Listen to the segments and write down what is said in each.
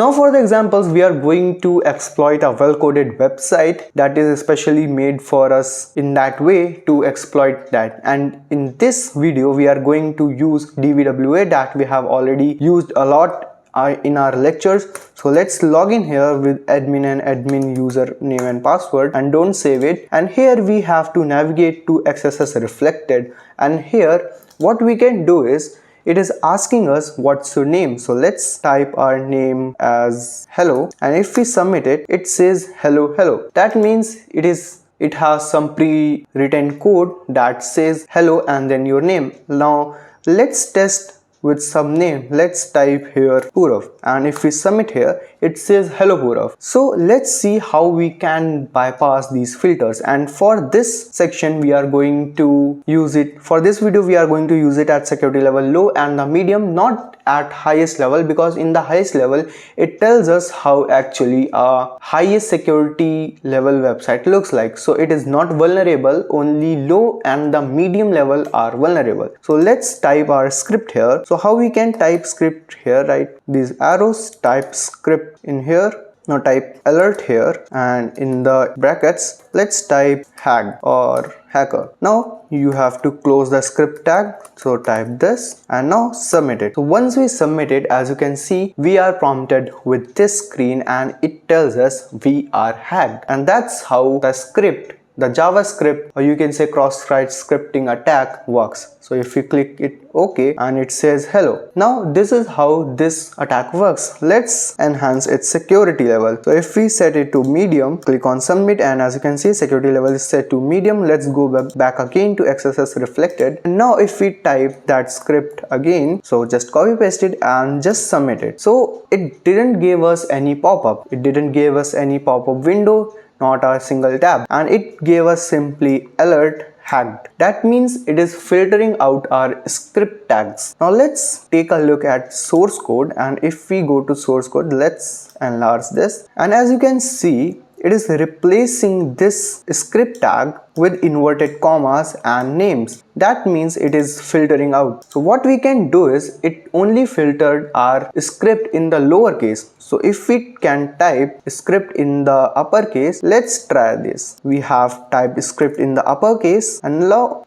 Now for the examples, we are going to exploit a well-coded website that is especially made for us in that way to exploit that. And in this video, we are going to use DVWA that we have already used a lot in our lectures. So let's log in here with admin and admin username and password, and don't save it. And here we have to navigate to XSS Reflected, and here what we can do is it is asking us what's your name. So let's type our name as hello, and if we submit it, it says hello hello. That means it has some pre-written code that says hello and then your name. Now let's test with some name. Let's type here Purav, and if we submit here, it says hello Purav. So let's see how we can bypass these filters, and for this section we are going to use it. For this video we are going to use it at security level low and the medium, not at highest level, because in the highest level it tells us how actually a highest security level website looks like. So it is not vulnerable, only low and the medium level are vulnerable. So let's type our script here. So how we can type script here, right? These arrows, type script in here. Now type alert here, and in the brackets let's type hag or hacker. Now you have to close the script tag, so type this and now submit it. So once we submit it, as you can see, we are prompted with this screen and it tells us we are hacked. And that's how the script, the JavaScript, or you can say cross-site scripting attack works. So if you click it OK and it says hello. Now this is how this attack works. Let's enhance its security level. So if we set it to medium, click on submit, and as you can see, security level is set to medium. Let's go back again to XSS Reflected. And now if we type that script again, so just copy paste it and just submit it. So it didn't give us any pop-up. It didn't give us any pop-up window, not a single tab, and it gave us simply alert hacked. That means it is filtering out our script tags. Now let's take a look at source code, and if we go to source code, let's enlarge this, and as you can see, it is replacing this script tag with inverted commas and names. That means it is filtering out. So what we can do is, it only filtered our script in the lowercase. So if we can type script in the uppercase, let's try this. We have typed script in the uppercase and now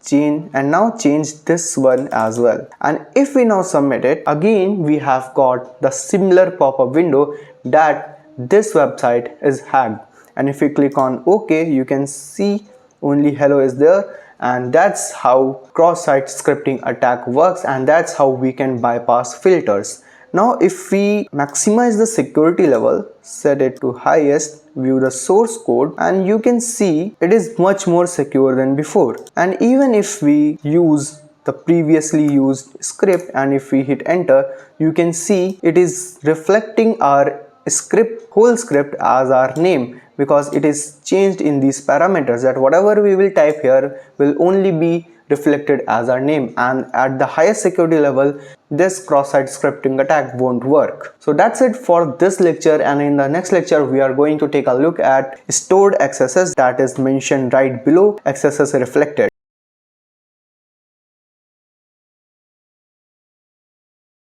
change this one as well. And if we now submit it, again we have got the similar pop-up window that this website is hacked. And if we click on OK, you can see only hello is there. And that's how cross-site scripting attack works, and that's how we can bypass filters. Now if we maximize the security level, set it to highest, view the source code, and you can see it is much more secure than before. And even if we use the previously used script and if we hit enter, you can see it is reflecting our whole script as our name, because it is changed in these parameters that whatever we will type here will only be reflected as our name, and at the highest security level this cross-site scripting attack won't work. So that's it for this lecture, and in the next lecture we are going to take a look at stored XSS that is mentioned right below XSS Reflected.